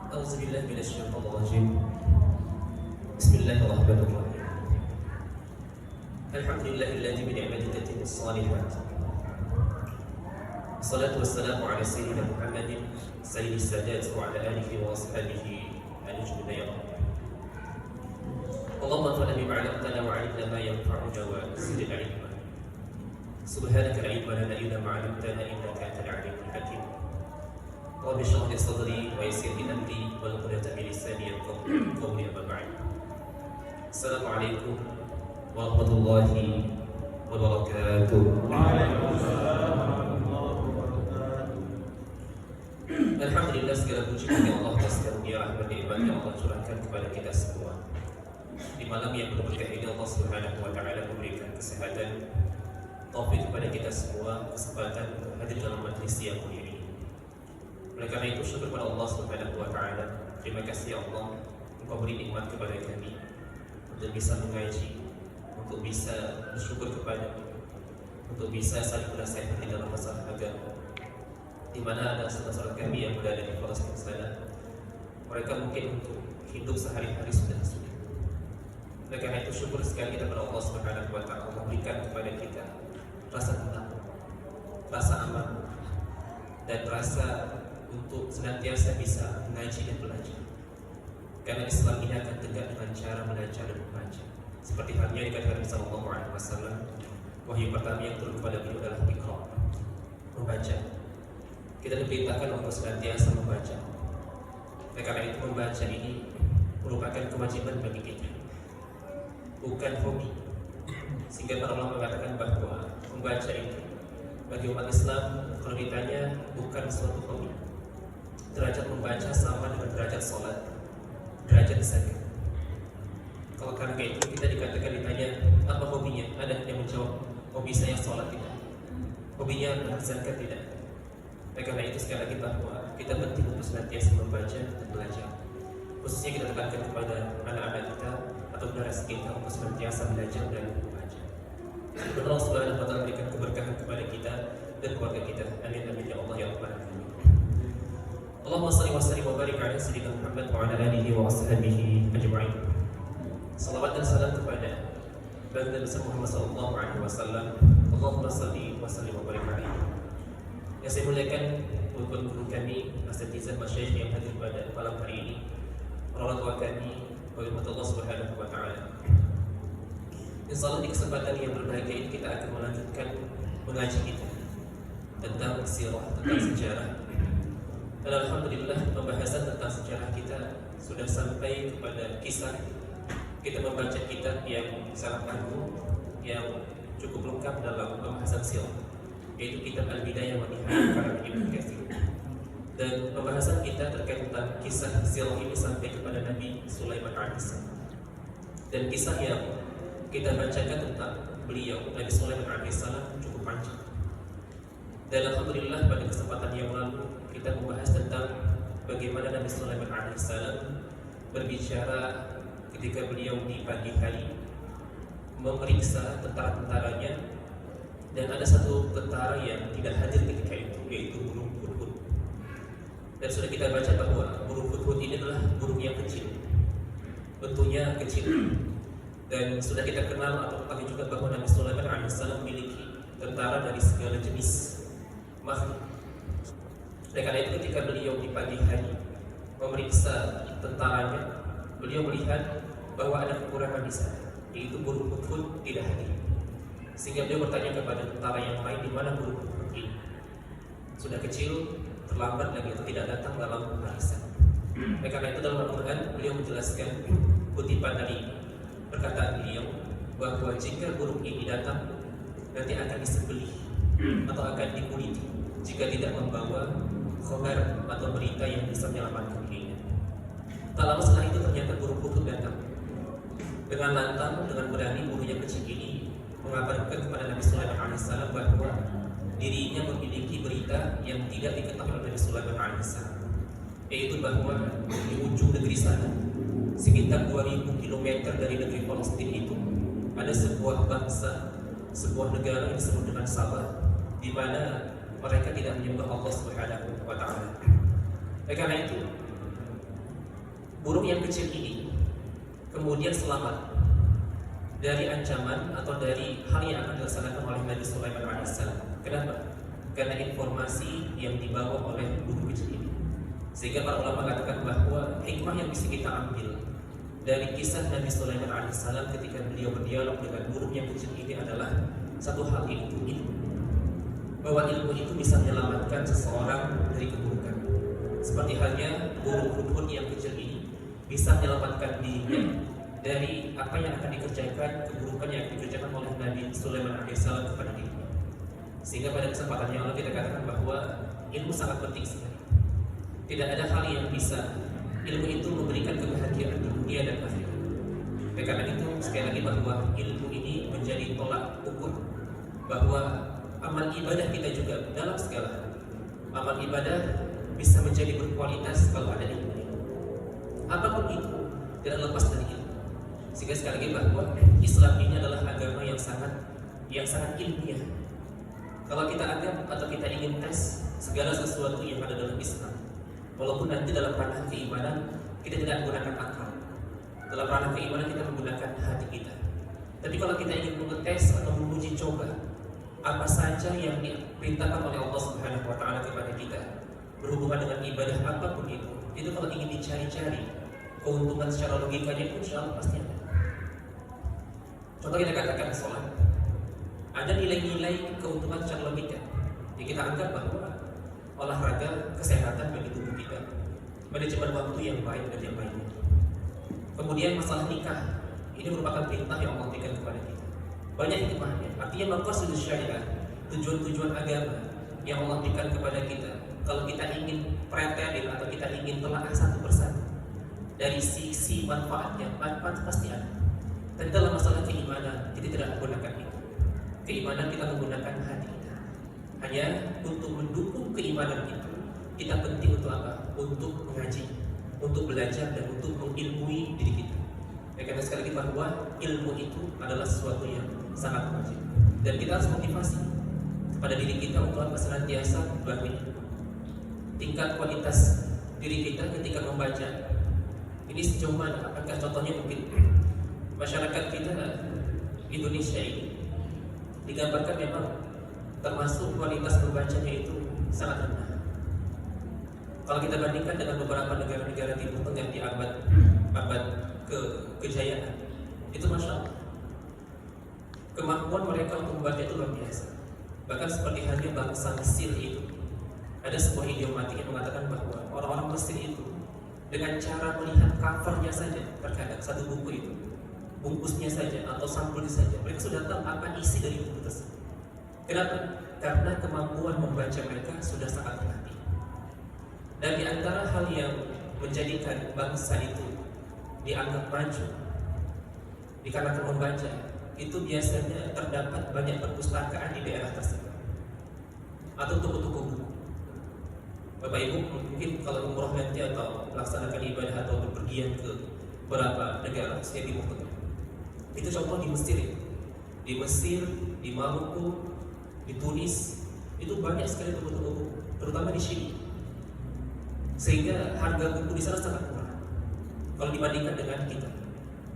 أعوذ بالله من الشيطان الرجيم. بسم الله الرحمن الرحيم. الحمد لله الذي بنعمته تتم الصالحات. الصلاة والسلام على سيدنا محمد سيد السادات وعلى آله وأصحابه النجوم النيران. اللهم انفعنا بما علمتنا وعلمنا ما ينفعنا وزدنا علما. سبحانك لا علم لنا إلا ما علمتنا إنك أنت العليم الحكيم. رب اشرح لي صدري ويسر لي أمري واحلل من لساني يفقهوا قولي أما بعد. السلام عليكم ورحمة الله وبركاته. Alhamdulillah, segala puji bagi Allah atas karunia rahmat nikmat yang Allah curahkan kepada kita semua. Di malam yang berberkah ini Allah Subhanahu wa taala memberikan kesehatan, taufik kepada kita semua, kesempatan untuk hadir dalam majlis yang mulia ini. Oleh karena itu syukur kepada Allah Subhanahu wa taala. Terima kasih ya Allah, Engkau beri nikmat kepada kami untuk bisa mengaji, untuk bisa bersyukur kepada-Mu, untuk bisa saling bernasihat di dalam masalah agama. Di mana ada saudara kami yang berada di Palestina sana, mereka mungkin untuk hidup sehari-hari sudah sulit. Oleh karena itu syukur sekali kita kepada Allah Subhanahu wa taala memberikan kepada kita rasa tenang, rasa aman, dan rasa untuk senantiasa bisa mengaji dan belajar. Karena Islam ini akan tegak dengan cara belajar dan membaca. Seperti halnya dikatakan Sallallahu Alaihi Wasallam, wahyu pertama yang turun kepada beliau adalah Iqra, membaca. Kita diperintahkan untuk senantiasa membaca. Oleh karena itu membaca ini merupakan kewajiban bagi kita, bukan hobi. Sehingga para ulama mengatakan bahwa membaca itu bagi umat Islam kalau ditanya bukan suatu hobi. Derajat membaca sama dengan derajat sholat, derajat zakat. Kalau karena itu kita dikatakan ditanya apa hobinya, ada yang menjawab hobi saya sholat, tidak. Hobinya adalah zakat, tidak. Karena itu sekali lagi bahwa kita penting untuk senantiasa membaca dan belajar. Khususnya kita tekankan kepada anak-anak kita atau generasi kita untuk senantiasa belajar dan membaca. Allah Subhanahu wa taala berikan keberkahan kepada kita dan keluarga kita. Amin amin ya Allah ya rabbal alamin. Allahumma shalli wa sallim wa barik ala sayyidina Muhammad wa ala alihi wa ashabihi ajma'in. Salawat dan salam kepada baginda besar Muhammad sallallahu alaihi wasallam. Allahumma shalli wa sallim wa barik alaihi. Yang saya muliakan guru kami, asatidzah masyayikh yang hadir pada malam hari ini, para tua kami, Allah Subhanahu wa taala. Insyaallah di kesempatan yang berbahagia ini kita akan melanjutkan mengaji kita tentang sirah, tentang sejarah. Dan alhamdulillah pembahasan tentang sejarah kita sudah sampai kepada kisah. Kita membaca kitab yang sangat agung, yang cukup lengkap dalam pembahasan sirah, yaitu kitab Al-Bidayah wa Nihayah karya Ibnu Katsir. Dan pembahasan kita terkait tentang kisah sirah ini sampai kepada Nabi Sulaiman alaihissalam. Dan kisah yang kita bacakan tentang beliau Nabi Sulaiman alaihissalam cukup panjang. Dan alhamdulillah pada kesempatan yang lalu kita membahas tentang bagaimana Nabi Sulaiman alaihissalam berbicara ketika beliau di pagi hari memeriksa tentara-tentaranya. Dan ada satu tentara yang tidak hadir ketika itu, yaitu burung hudhud. Dan sudah kita baca bahwa burung hudhud ini adalah burung yang kecil, bentuknya kecil. Dan sudah kita kenal atau ketahui juga bahwa Nabi Sulaiman alaihissalam memiliki tentara dari segala jenis makhluk. Dan karena itu ketika beliau di pagi hari memeriksa tentaranya, beliau melihat bahwa ada kekurangan di sana, yaitu burung hudhud tidak hadir. Sehingga beliau bertanya kepada tentara yang lain, di mana burung hudhud ini? Sudah kecil, terlambat lagi atau tidak datang dalam barisan. Karena itu dalam Al-Quran beliau menjelaskan kutipan dari perkataan beliau bahwa jika burung ini datang nanti akan disembelih atau akan dikuliti jika tidak membawa khabar atau berita yang bisa menyelamatkan dirinya. Tak lama setelah itu ternyata burung hudhud datang. Dengan lantang, dengan berani burung yang kecil ini mengabarkan kepada Nabi Sulaiman alaihissalam bahwa dirinya memiliki berita yang tidak diketahui oleh Nabi Sulaiman alaihissalam, yaitu bahwa di ujung negeri sana, sekitar 2000 km dari negeri Palestina itu, ada sebuah bangsa, sebuah negara yang disebut dengan Sabah, di mana mereka tidak menyembah Allah Subhanahu wa taala. Karena itu burung yang kecil ini kemudian selamat dari ancaman atau dari hal yang akan dilaksanakan oleh Nabi Sulaiman alaihissalam. Kenapa? Karena informasi yang dibawa oleh burung kecil ini. Sehingga para ulama mengatakan bahwa hikmah yang bisa kita ambil dari kisah Nabi Sulaiman alaihissalam ketika beliau berdialog dengan burung yang kecil ini adalah satu hal, yaitu ilmu. Bahwa ilmu itu bisa menyelamatkan seseorang dari keburukan. Seperti halnya burung hudhud yang kecil ini bisa menyelamatkan dirinya dari apa yang akan dikerjakan, keburukan yang dikerjakan oleh Nabi Sulaiman alaihissalam kepada dirinya. Sehingga pada kesempatan yang lalu kita katakan bahwa ilmu sangat penting sekali. Tidak ada hal yang bisa ilmu itu memberikan kebahagiaan di dunia dan akhirat. Karena itu sekali lagi bahwa ilmu ini menjadi tolak ukur bahwa amal ibadah kita juga dalam segala hal. Amal ibadah bisa menjadi berkualitas kalau ada ilmu. Apapun itu tidak lepas dari ilmu. Sehingga sekali lagi bahwa Islam ini adalah agama yang sangat ilmiah. Kalau kita anggap atau kita ingin tes segala sesuatu yang ada dalam Islam, walaupun nanti dalam ranah keimanan kita tidak menggunakan akal, dalam ranah keimanan kita menggunakan hati kita. Tapi kalau kita ingin mengetes atau menguji coba apa saja yang diperintahkan oleh Allah Subhanahu Wa Taala kepada kita berhubungan dengan ibadah apapun itu kalau ingin dicari-cari keuntungan secara logikanya pun insya Allah pasti ada. Contoh kita katakan sholat, ada nilai-nilai keuntungan secara logika. Jadi kita anggap bahwa olahraga kesehatan bagi tubuh kita, manajemen waktu yang baik dan yang baik. Kemudian masalah nikah, ini merupakan perintah yang Allah berikan kepada kita. Banyak hikmahnya. Artinya maqasid syariat, tujuan-tujuan agama yang Allah berikan kepada kita. Kalau kita ingin pretelin atau kita ingin telaah satu persatu dari sisi manfaatnya, manfaat pasti ada. Tapi dalam masalah keimanan kita tidak menggunakan itu. Keimanan kita menggunakan hati kita. Hanya untuk mendukung keimanan itu, kita penting untuk apa? Untuk mengaji, untuk belajar dan untuk mengilmui diri kita. Karena sekali lagi bahwa ilmu itu adalah sesuatu yang sangat wajib. Dan kita harus motivasi kepada diri kita untuk apa? Senantiasa bagi tingkat kualitas diri kita ketika membaca. Ini sejauh mana? Apakah contohnya mungkin masyarakat kita Indonesia ini digambarkan memang termasuk kualitas membacanya itu sangat rendah. Kalau kita bandingkan dengan beberapa negara-negara Timur Tengah di abad kejayaan, itu masya Allah kemampuan mereka untuk membaca itu luar biasa. Bahkan seperti halnya bangsa Mesir itu, ada sebuah idiomatik yang mengatakan bahwa orang-orang Mesir itu dengan cara melihat covernya saja, terkadang satu buku itu, bungkusnya saja atau sampulnya saja, mereka sudah tahu apa isi dari buku tersebut. Kenapa? Karena kemampuan membaca mereka sudah sangat terlatih. Dan di antara hal yang menjadikan bangsa itu dianggap maju dikarenakan membaca, itu biasanya terdapat banyak perpustakaan di daerah tersebut atau toko-toko buku. Bapak Ibu mungkin kalau umroh nanti atau melaksanakan ibadah atau berpergian ke beberapa negara Asia Timur Tengah, itu contoh di Mesir ya. Di Mesir, di Maroko, di Tunis, itu banyak sekali toko-toko buku, terutama di sini. Sehingga harga buku di sana sangat murah kalau dibandingkan dengan kita.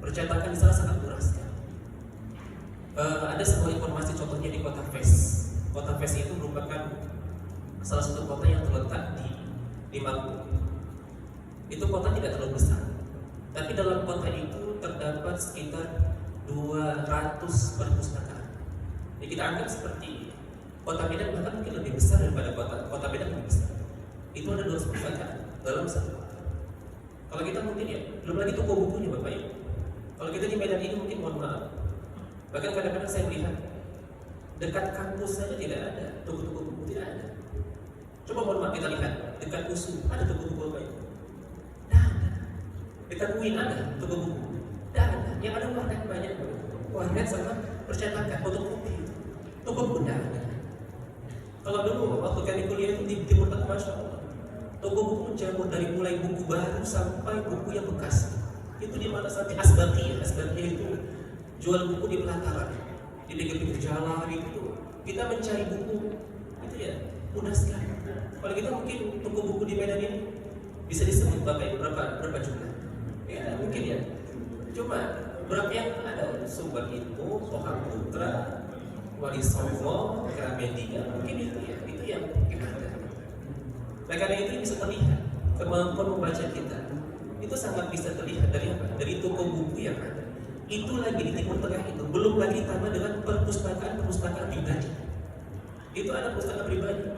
Percetakan di sana sangat murah sekali. Ada sebuah informasi contohnya di kota Fes. Kota Fes itu merupakan salah satu kota yang terletak di Maroko. Itu kota tidak terlalu besar, tapi dalam kota itu terdapat sekitar 200 perpustakaan. Jadi kita anggap seperti kota Medan, bahkan mungkin lebih besar daripada kota Medan lebih besar. Itu ada 200 perpustakaan dalam satu kota. Kalau kita mungkin ya, belum lagi toko bukunya Bapak Ibu. Kalau kita di Medan ini mungkin mohon maaf, bahkan kadang-kadang saya melihat dekat kampus saja tidak ada toko-toko buku, tidak ada. Coba mohon maaf kita lihat dekat USU ada toko buku Bapak Ibu? Tidak ada. Dekat UIN ada toko buku? Tidak ada. Yang ada warnet banyak, warnet sama percetakan, fotokopi. Toko buku tidak ada. Kalau dulu waktu kami kuliah itu di Timur Tengah, masya Allah, toko buku mencampur dari mulai buku baru sampai buku yang bekas. Itu di mana sampai Asbaqiyah itu jual buku di pelataran, di pinggir-pinggir jalan itu. Kita mencari buku itu ya mudah sekali. Kalau kita mungkin toko buku di Medan ini bisa disebut Bapak Ibu berapa jumlah? Ya mungkin ya. Cuma berapa yang ada sumber ilmu, Toha Putra, Wali Songo, Gramedia, mungkin itu yang kita ada. Nah karena itu bisa terlihat kemampuan membaca kita itu sangat bisa terlihat dari apa? Dari toko buku yang ada. Itu lagi di Timur Tengah itu, belum lagi tambah dengan perpustakaan pribadi. Itu ada pustaka pribadi.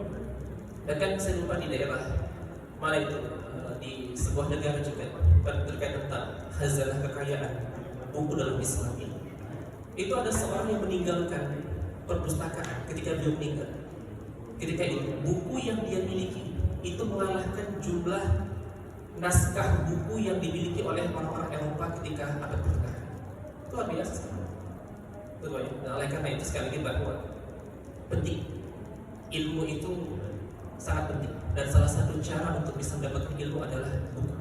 Dan kan saya lupa di daerah mana itu, di sebuah negara juga terkait tentang khazanah kekayaan buku dalam Islam ini. Itu ada seorang yang meninggalkan perpustakaan ketika beliau meninggal. Ketika itu buku yang dia miliki itu mengalahkan jumlah naskah buku yang dimiliki oleh orang-orang Eropa ketika abad pertengahan. Itu luar biasa. Nah, oleh karena itu sekali lagi bahwa penting, ilmu itu sangat penting, dan salah satu cara untuk bisa mendapatkan ilmu adalah buku.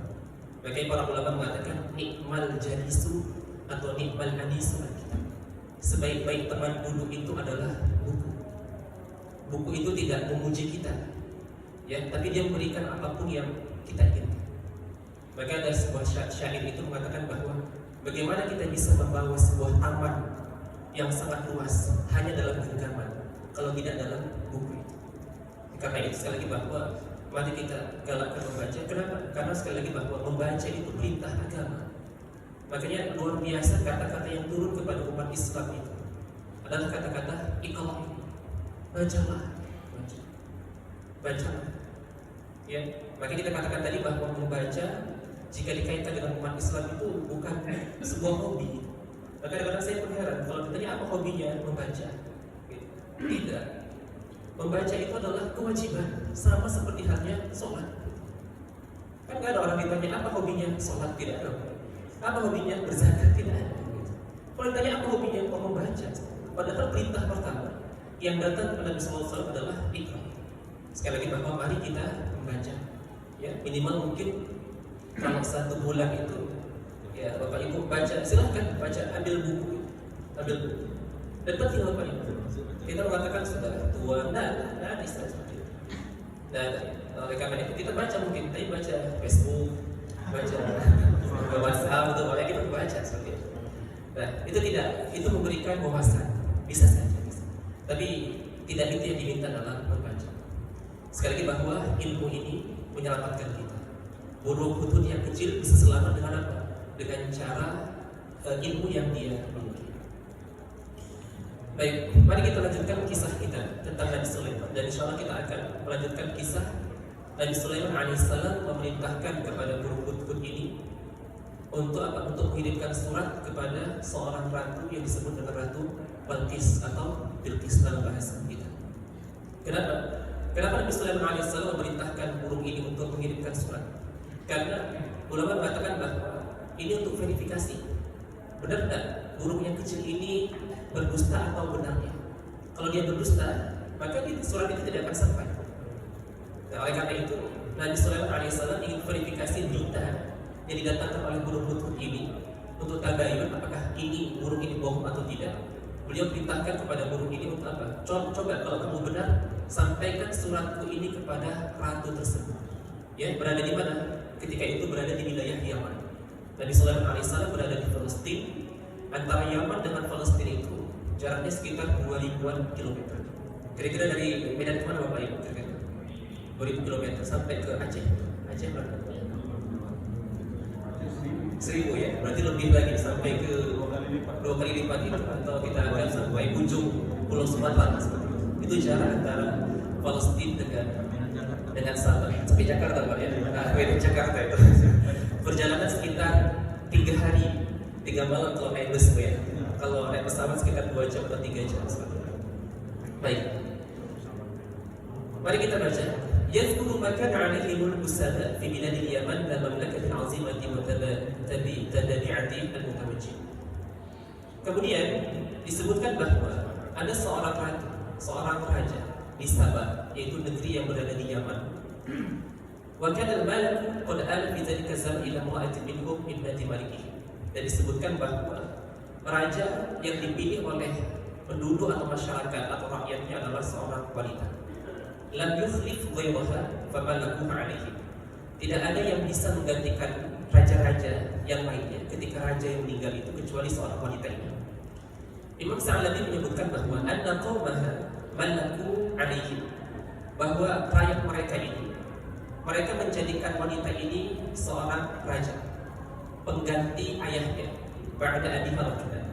Makanya para ulama mengatakan nikmal jalisu atau nikmal anisu kita. Sebaik-baik teman duduk itu adalah buku. Buku itu tidak memuji kita, ya, tapi dia memberikan apapun yang kita inginkan. Maka ada sebuah syair itu mengatakan bahwa bagaimana kita bisa membawa sebuah taman yang sangat luas hanya dalam genggaman kalau tidak dalam buku itu. Karena itu sekali lagi bahwa mari kita galakkan membaca. Kenapa? Karena sekali lagi bahwa membaca itu perintah agama. Makanya luar biasa kata-kata yang turun kepada umat Islam itu adalah kata-kata iqra', bacalah, bacalah. Ya, maka kita katakan tadi bahwa membaca jika dikaitkan dengan umat Islam itu bukan sebuah hobi. Maka kadang-kadang saya pun heran kalau ditanya apa hobinya membaca. Tidak. Membaca itu adalah kewajiban, sama seperti halnya sholat. Kan nggak ada orang ditanya apa hobinya sholat, tidak ada. Apa hobinya berzakat, tidak ada. Kalau ditanya apa hobinya membaca, padahal perintah pertama yang datang kepada Nabi SAW adalah iqra'. Sekali lagi bahwa mari kita membaca, ya minimal mungkin kalau 1 bulan itu, ya Bapak Ibu baca, silahkan baca, ambil buku. Dan penting Bapak Ibu. Kita mengatakan sudah tua, nah ada istilah seperti itu. Nah, oleh karena itu kita baca mungkin, tapi baca Facebook, baca WhatsApp, atau boleh kita baca seperti itu. Nah, itu memberikan wawasan, bisa saja. Tapi tidak itu yang diminta dalam membaca. Sekali lagi bahwa ilmu ini menyelamatkan kita. Burung hutun yang kecil bisa selamat dengan apa? Dengan cara ilmu yang dia miliki. Baik, mari kita lanjutkan kisah kita tentang Nabi Sulaiman. Dan insya Allah kita akan melanjutkan kisah Nabi Sulaiman alaihissalam memerintahkan kepada burung hutun ini untuk apa? Untuk mengirimkan surat kepada seorang ratu yang disebut dengan Ratu Balqis atau Bilqis dalam bahasa kita. Kenapa Nabi Sulaiman alaihissalam memerintahkan burung ini untuk mengirimkan surat? Karena ulama mengatakan bahwa ini untuk verifikasi, benar tidak burung yang kecil ini berdusta atau benarnya. Kalau dia berdusta, maka surat itu tidak akan sampai. Nah, oleh karena itu Nabi Sulaiman alaihissalam ingin verifikasi berita yang didatangkan oleh burung hutun ini untuk tabayun apakah ini burung ini bohong atau tidak. Beliau perintahkan kepada burung ini untuk apa? Coba kalau kamu benar, sampaikan suratku ini kepada ratu tersebut. Ya, berada di mana? Ketika itu berada di wilayah Yaman. Nabi Sulaiman alaihissalam berada di Palestina. Antara Yaman dengan Palestina itu jaraknya sekitar 2000-an kilometer. Kira-kira dari Medan ke mana Bapak Ibu? Kira-kira 2000 kilometer sampai ke Aceh. Aceh berapa? 1000 ya, berarti lebih lagi sampai ke 2 kali lipat itu, atau kita akan sampai ujung Pulau Sumatera seperti itu. Itu jarak antara Palestina dengan Sabah. Sampai Jakarta Pak ya. Nah, itu Jakarta itu. Perjalanan sekitar 3 hari 3 malam kalau naik bus ya. Kalau naik pesawat sekitar 2 jam atau 3 jam seperti itu. Baik. Mari kita baca. Yadhkuru makan 'alaihi mulku sada fi biladil Yaman dan mamlakati 'azimati wa tadabi'ati al-mutawajjih. Kemudian disebutkan bahwa ada seorang ratu, seorang raja di Sabah, yaitu negeri yang berada di Yaman. Wa kana al-malik qad ala fi dhalika zaman ila imra'atin minhum ibnati malikihi. Dan disebutkan bahwa raja yang dipilih oleh penduduk atau masyarakat atau rakyatnya adalah seorang wanita. Lam yukhlif ghayraha famalakuha 'alaihi. Tidak ada yang bisa menggantikan raja-raja yang lainnya ketika raja yang meninggal itu kecuali seorang wanita ini. Imam Sa'labi menyebutkan bahwa anna qaumaha malaku alaihim, bahwa rakyat mereka ini, mereka menjadikan wanita ini seorang raja, pengganti ayahnya, ba'da abiha rajulan.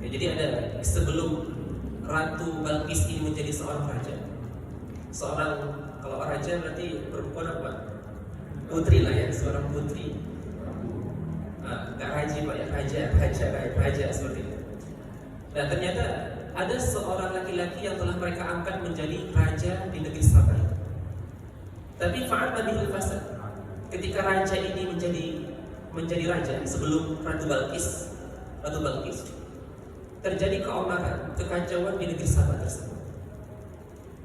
Ya, jadi ada sebelum Ratu Balqis ini menjadi seorang raja, seorang, kalau raja berarti perempuan apa? Putri lah ya, seorang putri. Enggak raja pak ya, raja seperti itu. Nah ternyata ada seorang laki-laki yang telah mereka angkat menjadi raja di negeri Saba. Tapi fa'al bihil fasad, ketika raja ini menjadi raja sebelum Ratu Balqis, terjadi keonaran, kekacauan di negeri Saba tersebut.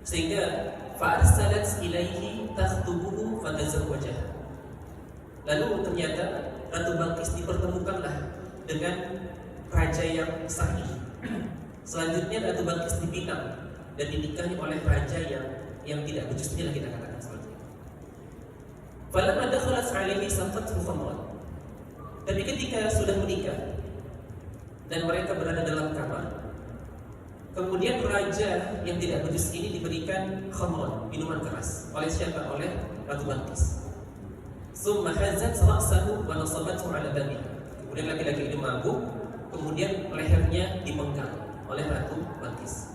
Sehingga fa'arsalat ilaihi takhtubuhu fatazawwajaha. Lalu ternyata Ratu Balqis dipertemukanlah dengan raja yang sahih. Selanjutnya Ratu Balqis dipinang dan dinikahi oleh raja yang tidak becus, inilah kita katakan seperti itu. Falamma dakhalat 'alaihi saqathu khamran. Tapi ketika sudah menikah dan mereka berada dalam kamar, kemudian raja yang tidak becus ini diberikan khamran, minuman keras. Oleh siapa? Oleh Ratu Balqis. Summa hazat ra'sahu wa nasabathu 'ala babiha. Kemudian laki-laki ini mabuk, kemudian lehernya dipenggal oleh Ratu Balqis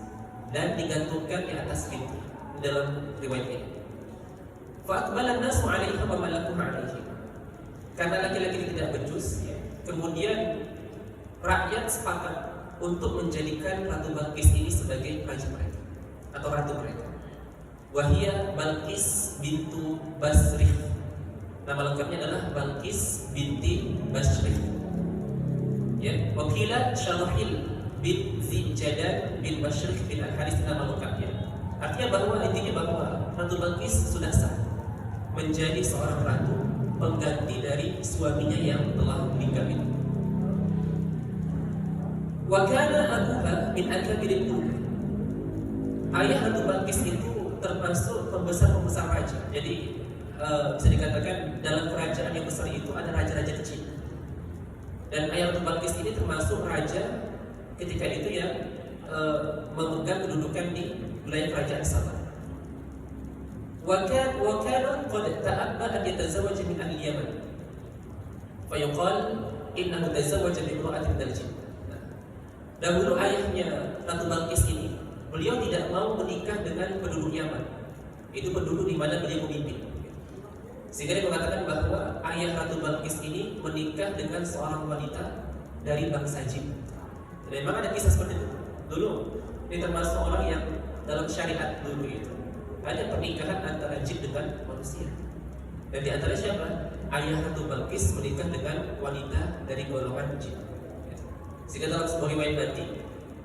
dan digantungkan di atas pintu dalam riwayat ini. Fa aqbala an-nasu 'alaiha wa malakuha 'alaihi. Karena laki-laki ini tidak becus, kemudian rakyat sepakat untuk menjadikan Ratu Balqis ini sebagai raja mereka atau ratu mereka. Wahia Balqis bintu Basrih. Nama lengkapnya adalah Balqis binti Basrih. Ya, wakilah Syarahil bin Zijadan bin Basrih bin Al-Haris, nama lengkapnya. Artinya bahwa intinya bahwa Ratu Balqis sudah sah menjadi seorang ratu pengganti dari suaminya yang telah meninggal itu. Wa kana abuha min akabirin mulk. Ayah Ratu Balqis itu termasuk pembesar-pembesar raja. Jadi bisa dikatakan dalam kerajaan yang besar itu ada raja-raja kecil. Dan ayah Ratu Balqis ini termasuk raja ketika itu yang memegang kedudukan di wilayah kerajaan Saba. Wa kana qad ta'abba an yatazawwaja min ahli Yaman. Fa yuqal innahu tazawwaja bi imra'atin min al-jinn. Dahulu ayahnya Ratu Balqis ini, beliau tidak mau menikah dengan penduduk Yaman. Itu penduduk di mana beliau memimpin. Sehingga dia mengatakan bahwa ayah Ratu Balqis ini menikah dengan seorang wanita dari bangsa jin. Dan memang ada kisah seperti itu. Dulu ini termasuk orang yang dalam syariat dulu itu ada pernikahan antara jin dengan manusia. Dan di antara siapa? Ayah Ratu Balqis menikah dengan wanita dari golongan jin. Sehingga dalam sebuah riwayat nanti,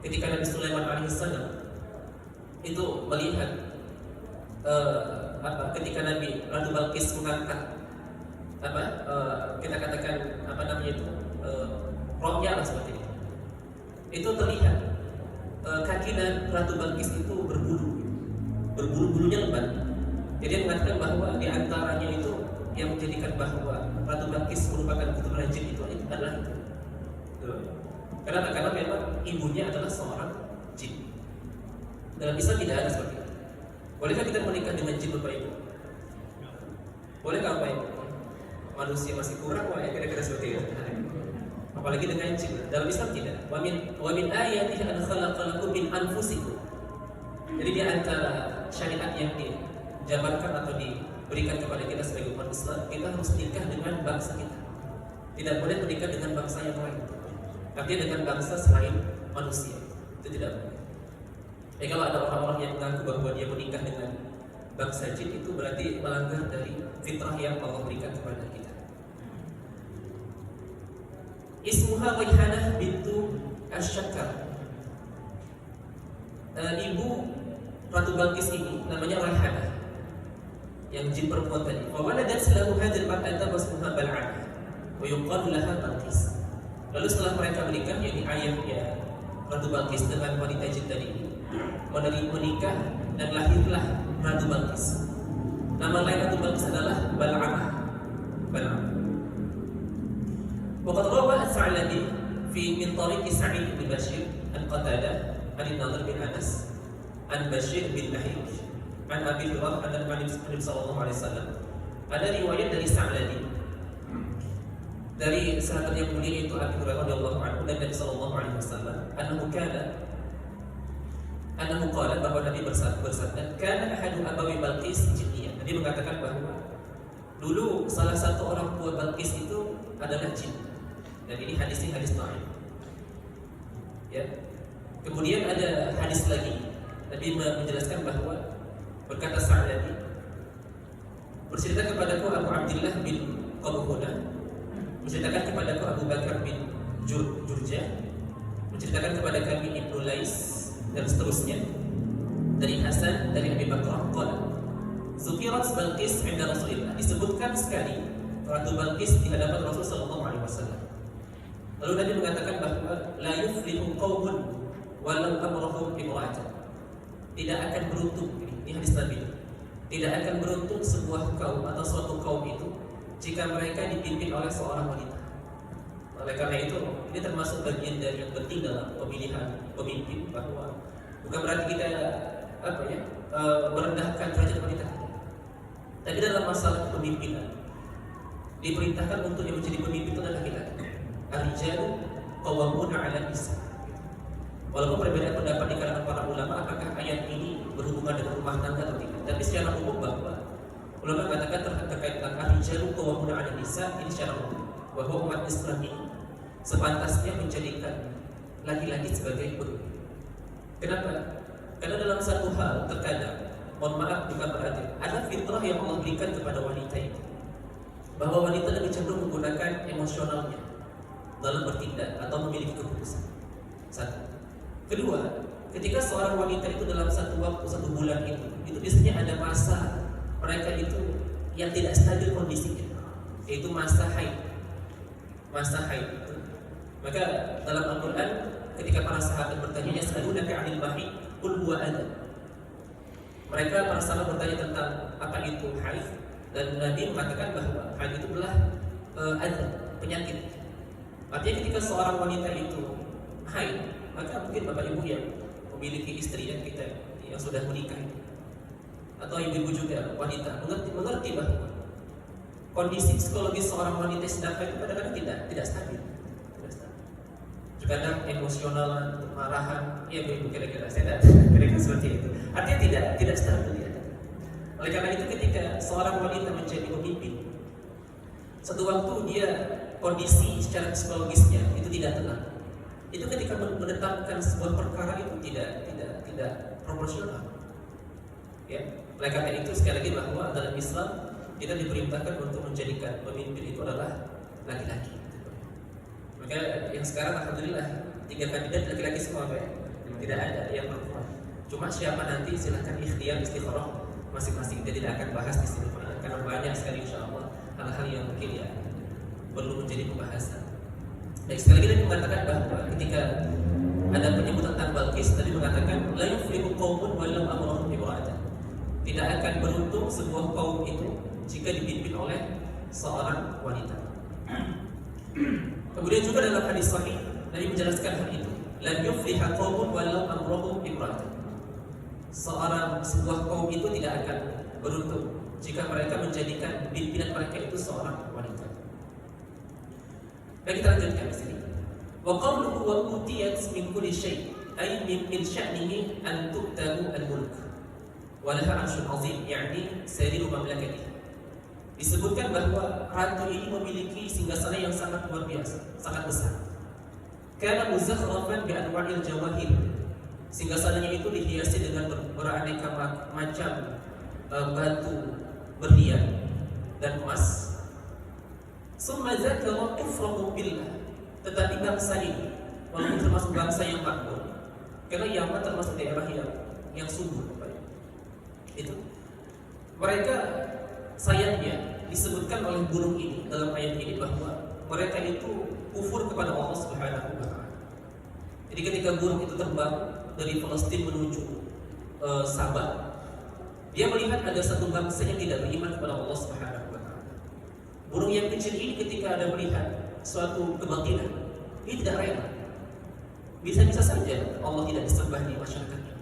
ketika Nabi Sulaiman alaihissalam itu melihat ketika Nabi Ratu Balqis mengangkat kita katakan rohnya lah seperti itu. Itu terlihat kaki Ratu Balqis itu berbulu-bulunya lebat. Jadi dia mengatakan bahwa di antaranya itu yang menjadikan bahwa Ratu Balqis merupakan keturunan jin itu adalah itu. Kenapa? Karena memang ibunya adalah seorang jin. Dalam Islam tidak ada seperti itu. Bolehkah kita menikah dengan jin Bapak Ibu? Bolehkah Bapak Ibu? Manusia masih kurang, wah ya kira-kira seperti itu. Apalagi dengan jin. Dalam Islam tidak. Wa min ayatihi an khalaqa lakum min anfusikum. Jadi di antara syariat yang dijabarkan atau diberikan kepada kita sebagai umat Islam, kita harus nikah dengan bangsa kita. Tidak boleh menikah dengan bangsa yang lain. Artinya dengan bangsa selain manusia. Itu tidak boleh. Kalau ada orang-orang yang mengaku bahwa dia menikah dengan bangsa jin, itu berarti melanggar dari fitrah yang Allah berikan kepada kita. Ismuha Raihanah bintu Asy-Syakkar. Ibu Ratu Balqis ini namanya Raihanah, yang jin perempuan tadi. Wa waladat lahu hadhihi al-mar'ata wasmuha Bal'anah wa yuqalu laha Balqis. Lalu setelah mereka menikah, yakni ayahnya Ratu Balqis dengan wanita jin tadi menikah dan lahirlah Ratu Balqis. Nama lain Ratu Balqis adalah Bal'amah. Waqad rawa As-Sa'labi fi min tariq Sa'id bin Bashir an Qatadah an Nadir bin Anas an Bashir bin Mahik an Abi Hurairah an Nabi sallallahu alaihi wasallam. Ada riwayat dari Sa'labi dari sahabat yang mulia itu Abi Hurairah radhiyallahu anhu dan Nabi sallallahu alaihi wasallam annahu qala bahwa Nabi bersabda kana ahadu abawi Balqis jinniyan. Nabi mengatakan bahwa dulu salah satu orang tua Balqis itu adalah jin. Dan ini hadisnya hadis dhaif. Ya. Kemudian ada hadis lagi. Nabi menjelaskan bahwa berkata Sa'labi, bercerita kepadaku Abu Abdullah bin Qabuhuna, menceritakan kepadaku Abu Bakar bin Jurjah, menceritakan kepada kami Ibnu Lais dan seterusnya dari Hasan dari Abi Bakrah qala Zukirat Balqis 'inda Rasulillah, disebutkan sekali Ratu Balqis di hadapan Rasul sallallahu alaihi wasallam. Lalu Nabi mengatakan bahwa la yuflihu qaumun walau amrahum imra'atan. Tidak akan beruntung, ini hadis Nabi. Tidak akan beruntung sebuah kaum atau suatu kaum itu jika mereka dipimpin oleh seorang wanita. Oleh karena itu, ini termasuk bagian dari yang penting dalam pemilihan pemimpin, bahwa bukan berarti kita merendahkan derajat wanita. Tapi dalam masalah kepemimpinan diperintahkan untuk yang menjadi pemimpin itu adalah kita. Ar-rijalu qawwamuna 'ala nisa. Walaupun perbedaan pendapat di kalangan para ulama apakah ayat ini berhubungan dengan rumah tangga atau tidak. Tapi secara umum bahwa ulama mengatakan terkait dengan ar-rijalu qawwamuna 'ala nisa, ini secara umum bahwa umat Islam ini sepantasnya menjadikan laki-laki sebagai pemimpin. Kenapa? Karena dalam satu hal terkadang, mohon maaf bukan berarti, ada fitrah yang Allah berikan kepada wanita itu, bahwa wanita lebih cenderung menggunakan emosionalnya dalam bertindak atau memiliki keputusan. Satu. Kedua, ketika seorang wanita itu dalam satu waktu, satu bulan itu biasanya ada masa mereka itu yang tidak stabil kondisinya, yaitu masa haid. Maka dalam Al-Quran ketika para sahabat bertanya, yas'alunaka 'anil mahid qul huwa adhan. Mereka para sahabat bertanya tentang apa itu haid, dan Nabi mengatakan bahwa haid itu adalah adhan, penyakit. Artinya ketika seorang wanita itu haid, maka mungkin bapak ibu yang memiliki istri yang sudah menikah, atau ibu-ibu juga wanita mengerti bahwa kondisi psikologis seorang wanita sedang haid kadang-kadang tidak stabil. Kadang emosional, kemarahan, ya ibu kira-kira seperti itu. Artinya tidak stabil ya. Oleh karena itu ketika seorang wanita menjadi pemimpin, satu waktu dia kondisi secara psikologisnya itu tidak tenang. Itu ketika menetapkan sebuah perkara itu tidak proporsional. Ya, oleh karena itu sekali lagi bahwa dalam Islam kita diperintahkan untuk menjadikan pemimpin itu adalah laki-laki. Maka yang sekarang alhamdulillah 3 kandidat laki-laki semua ya. Tidak ada yang perempuan. Cuma siapa nanti silahkan ikhtiar istikharah masing-masing. Kita tidak akan bahas di sini karena banyak sekali insyaallah hal-hal yang mungkin ya perlu menjadi pembahasan. Baik, sekali lagi mengatakan bahwa ketika ada penyebut tentang Balqis, tadi mengatakan la yuflihu qaumun walau amrahum imra'atan. Tidak akan beruntung sebuah kaum itu jika dipimpin oleh seorang wanita. Kemudian juga dalam hadis sahih Nabi menjelaskan hal itu. La yuflihu qaumun walau amrahum imra'atan. Sebuah kaum itu tidak akan beruntung jika mereka menjadikan pimpinan mereka itu seorang wanita. Baik, kita lanjutkan di sini. Wa qawluhu wa utiyat min kulli syai' ay min sya'nihi an tu'tahu al-mulk wa laha 'arsyun 'azim, yakni sariru mamlakatihi. Disebutkan bahwa ratu ini memiliki singgasana yang sangat luar biasa, sangat besar. Kana muzakhrafan bi anwa'il jawahir. Singgasananya itu dihiasi dengan beraneka macam batu berlian dan emas. Summa zakara kufrahu billah. Tetapi bangsa ini, walaupun termasuk bangsa yang makmur, karena Yaman termasuk daerah yang subur, itu mereka sayangnya disebutkan oleh burung ini dalam ayat ini bahwa mereka itu kufur kepada Allah Subhanahu wa taala. Jadi ketika burung itu terbang dari Palestina menuju Sabah, Dia melihat ada satu bangsa yang tidak beriman kepada Allah Subhanahu wa taala. Burung yang kecil ini ketika ada melihat suatu kebatilan, dia tidak rela. Bisa-bisa saja Allah tidak disembah di masyarakatnya.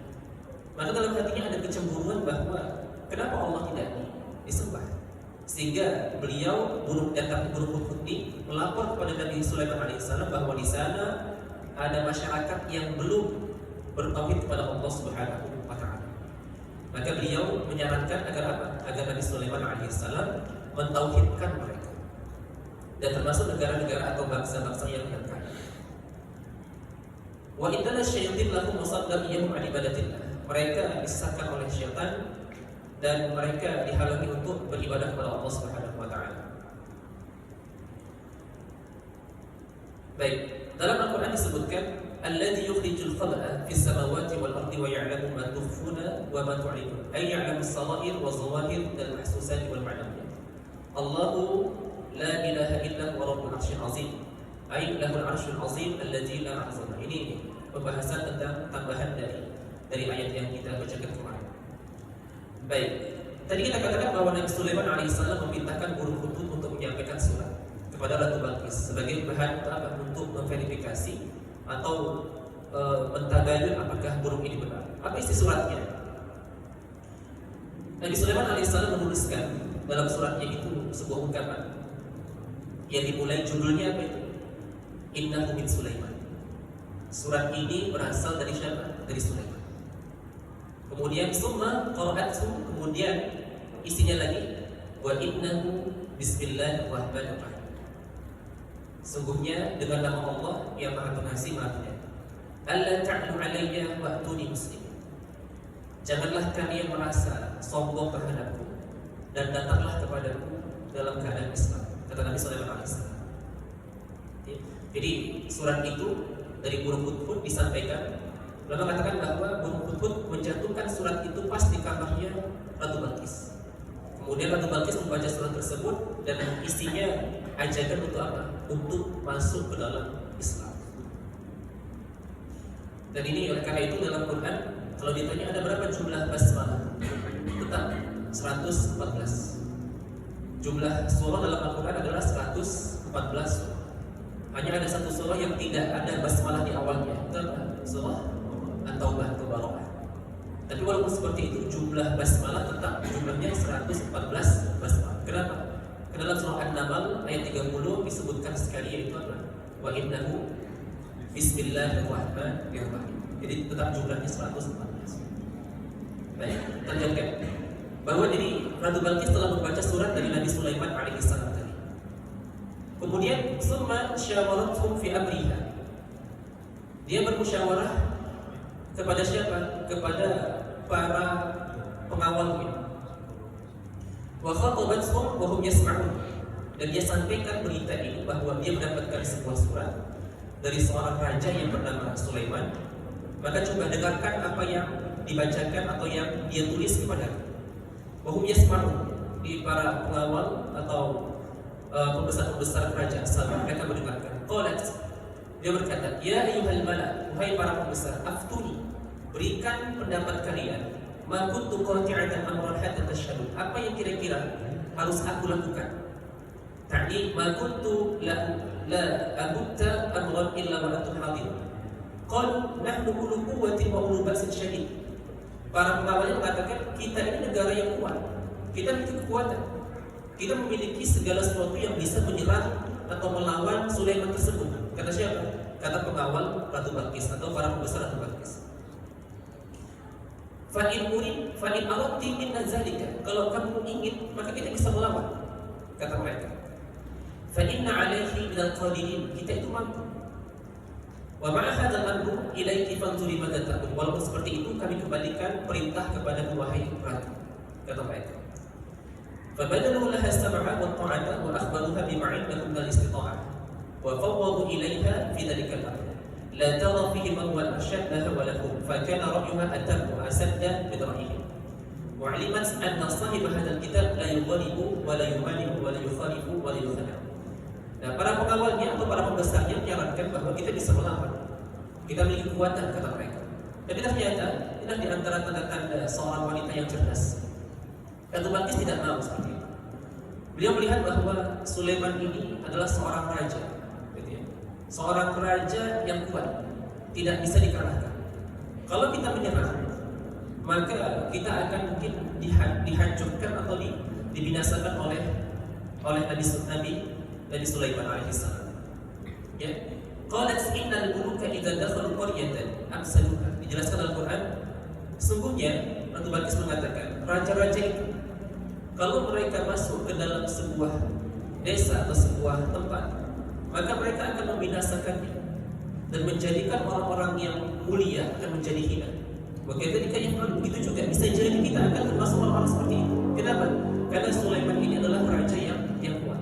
Maka dalam hatinya ada kecemburuan bahwa kenapa Allah tidak disembah. Sehingga beliau burung hudhud ini melapor kepada Nabi Sulaiman alaihissalam bahwa di sana ada masyarakat yang belum bertauhid kepada Allah Subhanahu wa taala. Maka beliau menyarankan agar apa? Agar Nabi Sulaiman alaihissalam mentauhidkan mereka. Dan termasuk negara-negara atau bangsa-bangsa yang kaya. Wa inna syayatin lahum masaddaq yawm an ibadatillah. Mereka disesatkan oleh syaitan dan mereka dihalangi untuk beribadah kepada Allah Subhanahu wa taala. Baik, dalam Al-Qur'an disebutkan alladzi yukhrijul khaba'a fis samawati wal ardi wa ya'lamu ma tukhfuna wa ma tu'linun. Ay ya'lamu as-sarair wa zawahir al mahsusat wal ma'nawiyat. Allahu la ilaha illa huwa rabbul 'arsyil 'azim. Ay lahul 'arsyul 'azim alladzi la 'azama. Ini pembahasan tentang tambahan dari ayat yang kita bacakan kemarin. Baik, tadi kita katakan bahwa Nabi Sulaiman alaihissalam memerintahkan burung hudhud untuk menyampaikan surat kepada Ratu Balqis sebagai bahan untuk memverifikasi atau mentabayun apakah burung ini benar. Apa isi suratnya? Nabi Sulaiman alaihissalam menuliskan dalam suratnya itu sebuah ungkapan yang dimulai judulnya apa itu? Innahu min Sulaiman. Surat ini berasal dari siapa? Dari Sulaiman. Kemudian summa qara'athu, kemudian isinya lagi wa innahu bismillahirrahmanirrahim. Sungguhnya dengan nama Allah yang Maha Pengasih Maha Penyayang. Alla ta'lu 'alayya wa'tuni muslimin. Janganlah kalian merasa sombong terhadapku dan datanglah kepadaku dalam keadaan Islam, kata Nabi Sulaiman alaihissalam. Jadi surat itu dari burung hudhud disampaikan. Lalu katakan bahwa burung hudhud menjatuhkan surat itu pas di kamarnya Ratu Balqis. Kemudian Ratu Balqis membaca surat tersebut dan isinya ajakan untuk apa? Untuk masuk ke dalam Islam. Dan ini oleh karena itu dalam Quran kalau ditanya ada berapa jumlah basmalah? Tetap 114. Jumlah surah dalam Al-Quran adalah 114 surah. Hanya ada satu surah yang tidak ada basmalah di awalnya. Itu apa? Surah At-Taubah atau Barakah. Tapi walaupun seperti itu jumlah basmalah tetap jumlahnya 114 basmalah. Kenapa? Karena dalam surah An-Naml ayat 30 disebutkan sekali yaitu apa? Wa innahu bismillahirrahmanirrahim. Jadi tetap jumlahnya 114. Baik, terjangkau bahwa jadi Ratu Balqis telah membaca surat dari Nabi Sulaiman alaihissalam tadi. Kemudian summa syawarathum fi amriha. Dia bermusyawarah kepada siapa? Kepada para pengawalnya. Wa khatabathum wa hum yasma'un. Dan dia sampaikan berita ini bahwa dia mendapatkan sebuah surat dari seorang raja yang bernama Sulaiman. Maka coba dengarkan apa yang dibacakan atau yang dia tulis kepadaku. Wa hum yasma'un. Di para pengawal atau pembesar-pembesar kerajaan sama mereka mendengarkan. Qalat, dia berkata, ya ayyuhal mala, wahai para pembesar, aftuni, berikan pendapat kalian. Ma kuntu qati'atan amran hatta tashhadu. Apa yang kira-kira harus aku lakukan? Ta'ni ma kuntu la abutta amran illa wa antum hadir. Qalu nahnu ulu quwwatin wa ulu ba'sin syadid. Para pengawalnya mengatakan, kita ini negara yang kuat, kita memiliki kekuatan, kita memiliki segala sesuatu yang bisa menyerang atau melawan Sulaiman tersebut. Kata siapa? Kata pengawal Ratu Balqis atau para pembesar Ratu Balqis. Fa'in aradti minna zalika. Kalau kamu ingin, maka kita bisa melawan. Kata mereka. Fa'inna alaihi minal qadirin. Kita itu mampu. Wa ma'a hadzal amru ilaiki fanzuri madza ta'mur. Walaupun seperti itu kami kembalikan perintah kepada wahai ratu. Kata mereka. Fabadalu laha as-sam'a wa ta'ata wa akhbaruha bima 'indahum min al-istita'ah. Wa fawwadu ilaiha fi dhalika al-amr. La tara fihi man huwa ashad laha wa lahum. Fa kana ra'yuha atam wa asadda min ra'yihi. Wa 'alimat anna sahib hadzal kitab la yughalibu wa la yumani'u wa la yukhalifu wa la yukhalifu. Nah, para pengawalnya atau para pembesarnya menyarankan bahwa kita bisa melawan, kita memiliki kekuatan, kata mereka. Tapi ternyata inilah di antara tanda-tanda seorang wanita yang cerdas. Ratu Balqis tidak mau seperti itu. Beliau melihat bahwa Sulaiman ini adalah seorang raja, gitu ya. Seorang raja yang kuat, tidak bisa dikalahkan. Kalau kita menyerah, maka kita akan mungkin dihancurkan atau dibinasakan oleh Nabi Sulaiman alaihissalam. Ya, qalat innal muluka idza dakhalu qaryatan afsaduha. Dijelaskan Al-Qur'an, sungguhnya Ratu Balqis mengatakan, raja-raja itu kalau mereka masuk ke dalam sebuah desa atau sebuah tempat, maka mereka akan membinasakannya dan menjadikan orang-orang yang mulia akan menjadi hina. Bagaimana yang begitu juga bisa jadi kita akan termasuk orang-orang seperti itu. Kenapa? Karena Sulaiman ini adalah raja yang kuat.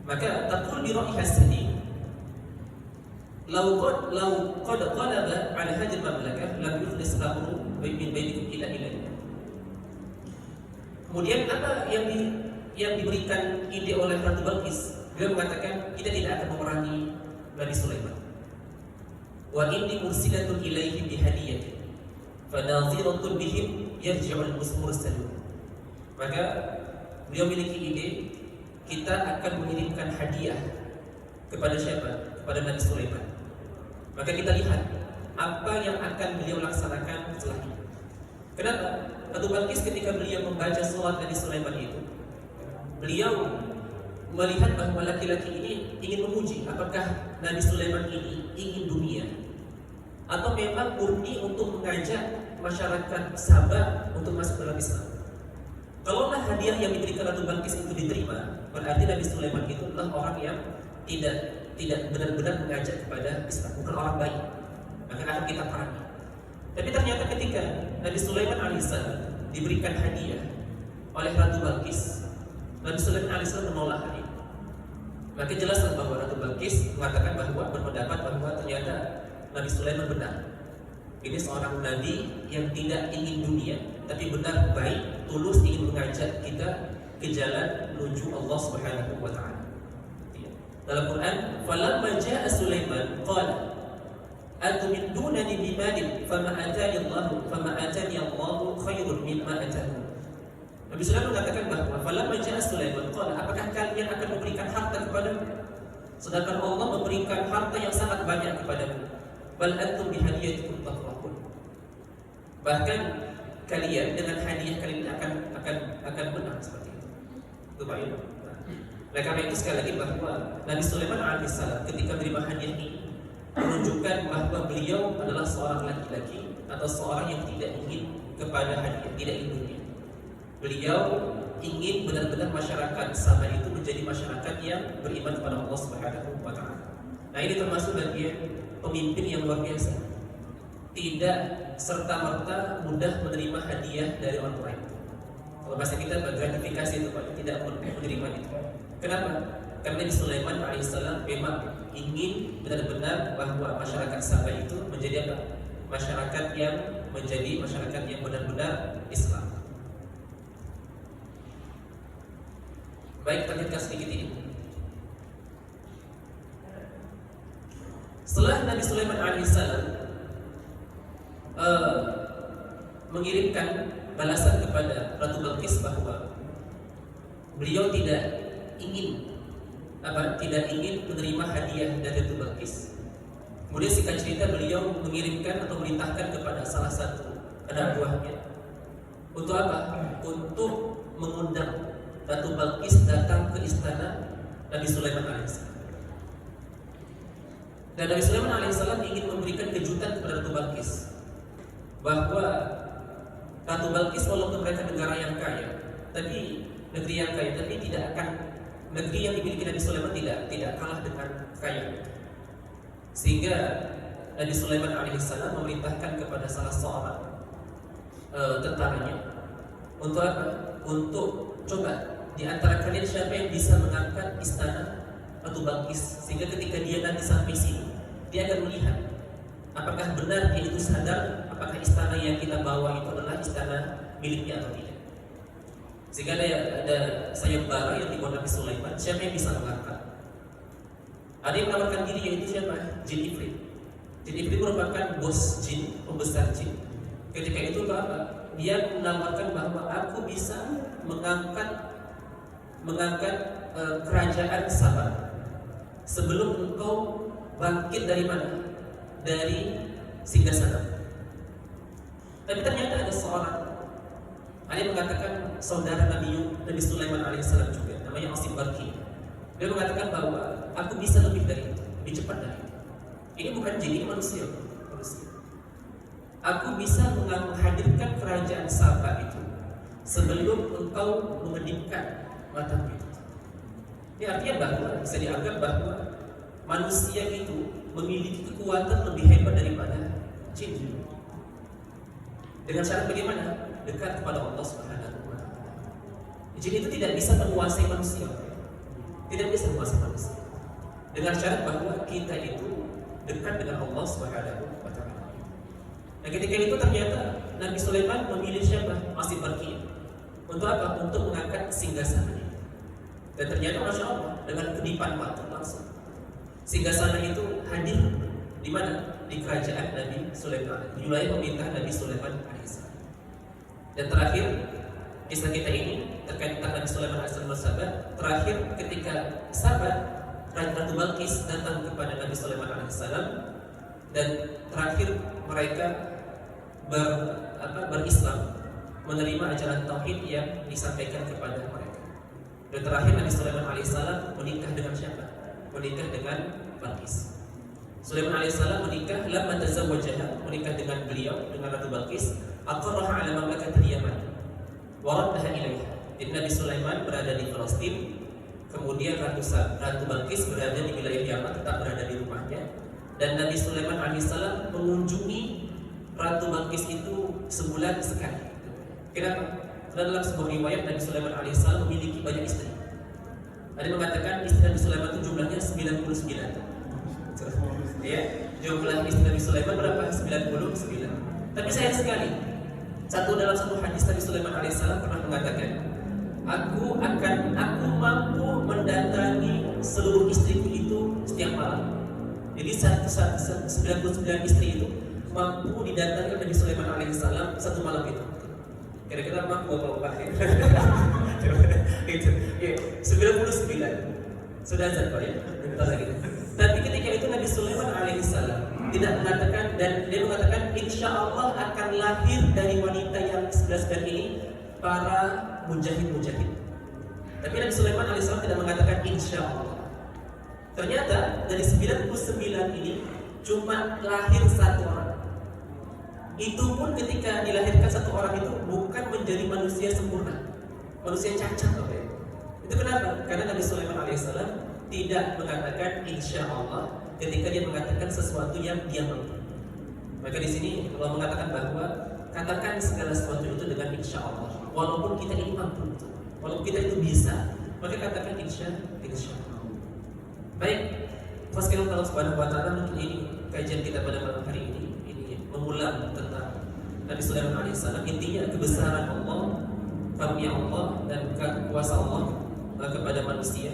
Maka taqul bi ra'yi hasani law qad qalaba ala hadhihi al-mamlakah lam yukhlis amru min bainikum ila ilayhi. Kemudian apa yang diberikan ide oleh Ratu Balqis? Beliau mengatakan kita tidak akan memerangi Nabi Sulaiman. Wa inni mursilatun ilaihi bihadiyatin fanadhiratun bihim yarji'ul mursalun. Maka beliau memiliki ide, kita akan mengirimkan hadiah kepada siapa? Kepada Nabi Sulaiman. Maka kita lihat apa yang akan beliau laksanakan setelah ini. Kenapa? Ratu Balqis ketika beliau membaca surat Nabi Sulaiman itu, beliau melihat bahwa laki-laki ini ingin memuji apakah Nabi Sulaiman ini ingin dunia atau memang murni untuk mengajak masyarakat Sabah untuk masuk dalam Islam. Kalaulah hadiah yang diberikan Ratu Balqis itu diterima, berarti Nabi Sulaiman itu adalah orang yang tidak benar-benar mengajak kepada Islam, bukan orang baik. Maka akan kita perangi. Tapi ternyata ketika Nabi Sulaiman alaihissalam diberikan hadiah oleh Ratu Balqis, Nabi Sulaiman alaihissalam menolak hal itu. Maka jelaslah bahwa Ratu Balqis mengatakan bahwa berpendapat bahwa ternyata Nabi Sulaiman benar. Ini seorang nabi yang tidak ingin dunia, tapi benar baik, tulus ingin mengajak kita ke jalan menuju Allah Subhanahu wa taala. Dalam Quran, falamma jaa Sulaiman qala atumidunani bimalin fama atani Allahu khairun mimma atahu. Nabi Sulaiman mengatakan bahwa falamma jaa Sulaiman qala, apakah kalian akan memberikan harta kepadamu sedangkan Allah memberikan harta yang sangat banyak kepadamu? Bal antum bihadiyatikum tafrahun. Bahkan kalian dengan hadiah kalian akan menang seperti itu. Itu baik. Nah, karena itu sekali lagi bahwa Nabi Sulaiman alaihissalam ketika menerima hadiah ini menunjukkan bahwa beliau adalah seorang laki-laki atau seorang yang tidak ingin kepada hadiah, tidak ingin dunia. Beliau ingin benar-benar masyarakat Sabah itu menjadi masyarakat yang beriman kepada Allah Subhanahu wa taala. Nah, ini termasuk bagian pemimpin yang luar biasa. Tidak serta-merta mudah menerima hadiah dari orang lain. Kalau bahasa kita gratifikasi itu Pak, tidak menerima itu. Kenapa? Karena Nabi Sulaiman alaihissalam memang ingin benar-benar bahwa masyarakat Sabah itu menjadi apa? Masyarakat yang benar-benar Islam. Baik, kita lanjutkan sedikit ini. Setelah Nabi Sulaiman alaihissalam mengirimkan balasan kepada Ratu Balqis bahwa beliau tidak ingin menerima hadiah dari Ratu Balqis. Kemudian singkat cerita beliau mengirimkan atau memerintahkan kepada salah satu anak buahnya untuk apa? Untuk mengundang Ratu Balqis datang ke istana Nabi Sulaiman alaihissalam. Dan Nabi Sulaiman alaihissalam ingin memberikan kejutan kepada Ratu Balqis bahwa Ratu Balqis walaupun mereka negara yang kaya, tapi negeri yang kaya, tapi tidak akan negeri yang dimiliki Nabi Sulaiman tidak kalah dengan kaya. Sehingga Nabi Sulaiman alaihissalam memerintahkan kepada salah seorang tentaranya untuk apa? Untuk coba di antara kalian siapa yang bisa mengangkat istana Ratu Balqis, sehingga ketika dia nanti sampai sini dia akan melihat apakah benar dia itu sadar apakah istana yang kita bawa itu adalah istana miliknya atau tidak. Sehingga ada sayembara yang dibuat Nabi Sulaiman, siapa yang bisa mengangkat? Ada yang menawarkan diri, yaitu siapa? Jin Ifrit. Jin Ifrit merupakan bos jin, pembesar jin. Ketika itu apa? dia menawarkan bahwa aku bisa mengangkat kerajaan Sabah sebelum engkau bangkit dari mana? Dari singgasana. Tapi ternyata ada yang mengatakan saudara Nabi Sulaiman alaihissalam juga, namanya Asim Barki. Dia mengatakan bahwa aku bisa lebih dari itu, lebih cepat dari itu. Ini bukan jin, ini manusia. Aku bisa menghadirkan kerajaan Sabah itu sebelum engkau mengedipkan matamu itu. Ini artinya bahwa bisa dianggap bahwa manusia itu memiliki kekuatan lebih hebat daripada jin. Dengan syarat bagaimana? Dekat kepada Allah Subhanahu wa Ta'ala. Jin itu tidak bisa menguasai manusia. Tidak bisa menguasai manusia. Dengan syarat bahwa kita itu dekat dengan Allah Subhanahu wa Ta'ala. Nah, ketika itu ternyata Nabi Sulaiman memilih siapa? Asim Barki. Untuk apa? Untuk mengangkat singgasana. Dan ternyata Masya Allah, dengan kedipan mata langsung singgasana itu hadir di mana? Di kerajaan Nabi Sulaiman, di wilayah pemerintah Nabi Sulaiman alaihissalam. Dan terakhir, kisah kita ini terkait tentang Nabi Sulaiman alaihissalam bersabda, terakhir ketika sahabat Ratu Balqis datang kepada Nabi Sulaiman alaihissalam, dan terakhir mereka berislam, menerima ajaran tauhid yang disampaikan kepada mereka. Dan terakhir Nabi Sulaiman alaihissalam menikah dengan siapa? Menikah dengan Balqis. Sulaiman alaihissalam menikah, lamma tazawwajaha, menikah dengan beliau, dengan Ratu Balqis, aqarraha ala mamlakatil Yaman wa raddaha ilaiha. Jadi Nabi Sulaiman berada di Palestina, kemudian Ratu Balqis berada di wilayah Yaman, tetap berada di rumahnya. Dan Nabi Sulaiman alaihissalam mengunjungi Ratu Balqis itu sebulan sekali. Kenapa? Karena dalam sebuah riwayat Nabi Sulaiman alaihissalam memiliki banyak istri. Ada yang mengatakan istri Nabi Sulaiman itu jumlahnya 99. Ya, jumlah istri Nabi Sulaiman berapa? 99. Tapi sayang sekali, dalam satu hadis Nabi Sulaiman alaihissalam pernah mengatakan, aku mampu mendatangi seluruh istriku itu setiap malam. Jadi 99 istri itu mampu didatangi Nabi Sulaiman alaihissalam satu malam itu. Kira-kira mampu apa Pak? Itu. Ya, 99. Sudah azan Pak ya? Bentar lagi. Tapi ketika itu Nabi Sulaiman alaihissalam tidak mengatakan, dan dia mengatakan insya Allah akan lahir dari wanita yang 11 ini para mujahid. Tapi Nabi Sulaiman alaihissalam tidak mengatakan insya Allah. Ternyata dari 99 ini cuma lahir satu orang. Itu pun ketika dilahirkan satu orang itu bukan menjadi manusia sempurna, manusia cacat Bapak Ibu. Itu kenapa? Karena Nabi Sulaiman alaihissalam tidak mengatakan insya Allah ketika dia mengatakan sesuatu yang dia mampu. Maka di sini Allah mengatakan bahwa katakan segala sesuatu itu dengan insya Allah. Walaupun kita ini mampu, walaupun kita itu bisa, maka katakan insya Allah. Baik, Fasqilum Allah Subhanahu Wa Taala, mungkin ini kajian kita pada malam hari ini mengulang tentang Nabi Sulaiman alaihissalam. Intinya kebesaran Allah, karunia Allah dan kuasa Allah kepada manusia,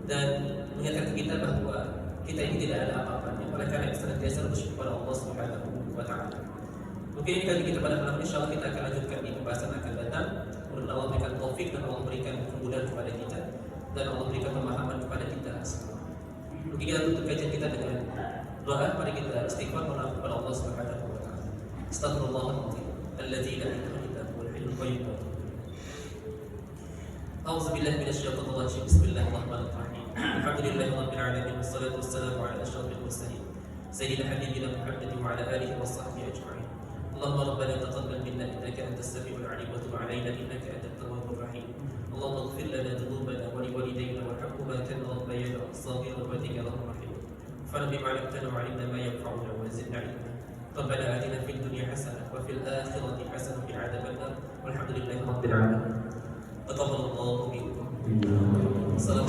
dan mengingatkan kita bahwa kita ini tidak ada apa-apanya. Oleh karena itu senantiasa bersyukur kepada Allah Subhanahu wa Ta'ala. Mungkin ini kajian kita pada malam ini, insyaallah kita akan lanjutkan di pembahasan akan datang. Mudah-mudahan Allah berikan taufik dan Allah berikan kemudahan kepada kita, dan Allah berikan pemahaman kepada kita semua. Mungkin kita tutup kajian kita dengan doa. Mari kita istighfar kepada Allah Subhanahu wa Ta'ala. Astaghfirullahaladzim alladzi la ilaha illa huwal hayyul qayyum. أعوذ بالله من الشيطان الرجيم. بسم الله الرحمن الرحيم. الحمد لله رب العالمين والصلاة والسلام على أشرف المرسلين سيدنا حبيبنا محمد وعلى آله وصحبه أجمعين. اللهم ربنا تقبل منا إنك أنت السميع العليم وتب علينا إنك أنت التواب الرحيم. اللهم اغفر لنا ذنوبنا ولوالدينا وارحمهما كما ربيانا صغيرا وبارك اللهم رحيم. فاغفر بما علمتنا وعلمنا ما ينفعنا وزدنا علما. ربنا آتنا في الدنيا حسنة وفي الآخرة حسنة وقنا عذاب النار والحمد لله رب العالمين. تقبل الله منكم. السلام عليكم.